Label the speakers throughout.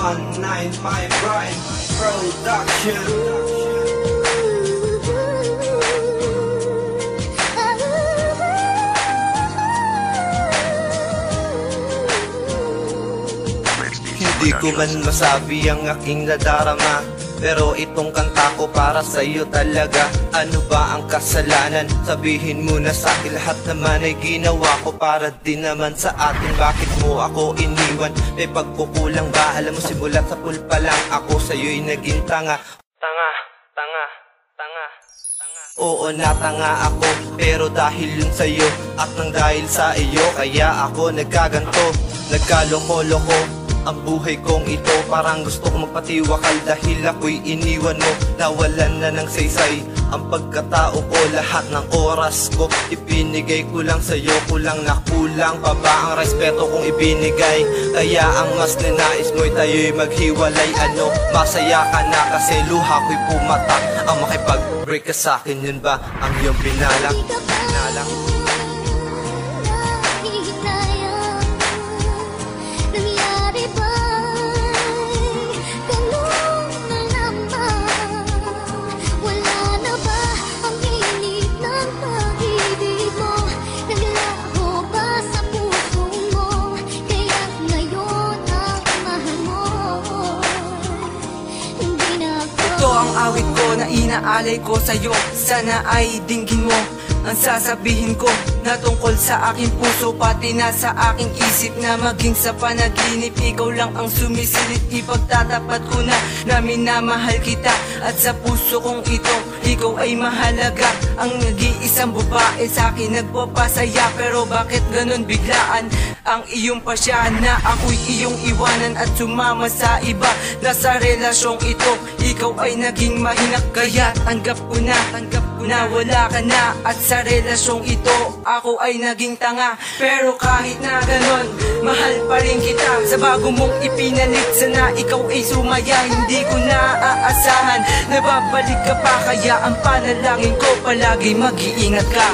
Speaker 1: 19 My Prime Production. Hindi ko man masabi ang aking nadarama, pero itong kanta ko para sa'yo talaga. Ano ba ang kasalanan? Sabihin mo na sa'kin, lahat naman ay ginawa ko para din naman sa atin. Bakit mo ako iniwan? May pagkukulang ba? Alam mo simulat sa pool pa lang ako sa'yo'y naging tanga. Tanga. Oo, natanga ako, pero dahil yun sa'yo at nang dahil sa iyo, kaya ako nagkaganto, nagkaloko-loko. Ang buhay kong ito, parang gusto ko magpatiwakal dahil ako'y iniwan mo. Nawalan na ng saysay ang pagkatao ko, lahat ng oras ko ipinigay ko lang sa'yo. Kulang na kulang pa ba ang respeto kong ibinigay? Kaya ang mas ninais mo'y tayo'y maghiwalay. Ano, masaya ka na kasi luha ko'y pumatak. Ang makipag-break ka sa'kin, yun ba ang iyong binalak?
Speaker 2: Ang awit ko na inaalay ko sa'yo, sana ay dinggin mo ang sasabihin ko na tungkol sa aking puso, pati na sa aking isip, na maging sa panaginip ikaw lang ang sumisilip. Ipagtatapat ko na minamahal kita, at sa puso kong ito ikaw ay mahalaga. Ang nag-iisang babae sa'kin nagpapasaya, pero bakit ganun biglaan ang iyong pasya na ako'y iyong iwanan at sumama sa iba? Nasa relasyong ito ikaw ay naging mahinak, kaya tanggap ko na wala ka na. At sa relasyong ito ako ay naging tanga, pero kahit na ganon, mahal pa rin kita. Sa bago mong ipinalit, sana ikaw ay sumaya. Hindi ko na aasahan na babalik ka pa, kaya ang panalangin ko palagi mag-iingat ka.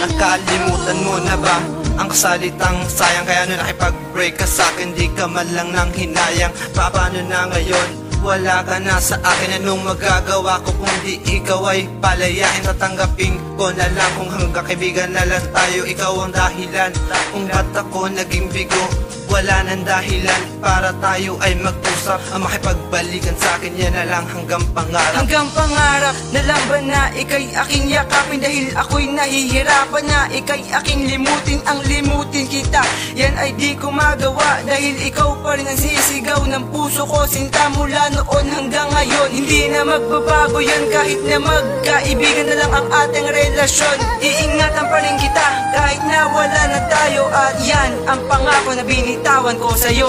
Speaker 1: Nakalimutan mo na ba ang salitang sayang? Kaya nung nakipag-break ka sa'kin, di ka man lang nang hinayang. Paano na ngayon? Wala ka na sa akin. Anong magagawa ko kung di ikaw ay palayain? Tatanggapin ko na lang kung hanggang kaibigan na lang tayo. Ikaw ang dahilan kung ba't ako naging bigo. Wala nang dahilan para tayo ay mag-usap. Ang makipagbalikan sa'kin, yan na lang hanggang pangarap.
Speaker 2: Hanggang pangarap na lang ba na ika'y aking yakapin? Dahil ako'y nahihirapan na ika'y aking limutin. Ang limutin kita, yan ay di ko magawa, dahil ikaw pa rin ang sisigaw ng puso ko. Sinta mula noon hanggang ngayon, hindi na magbabago yan. Kahit na magkaibigan na lang ang ating relasyon, iingatan pa rin kita kahit na wala na tayo. At yan ang pangako na binitawan ko sa'yo.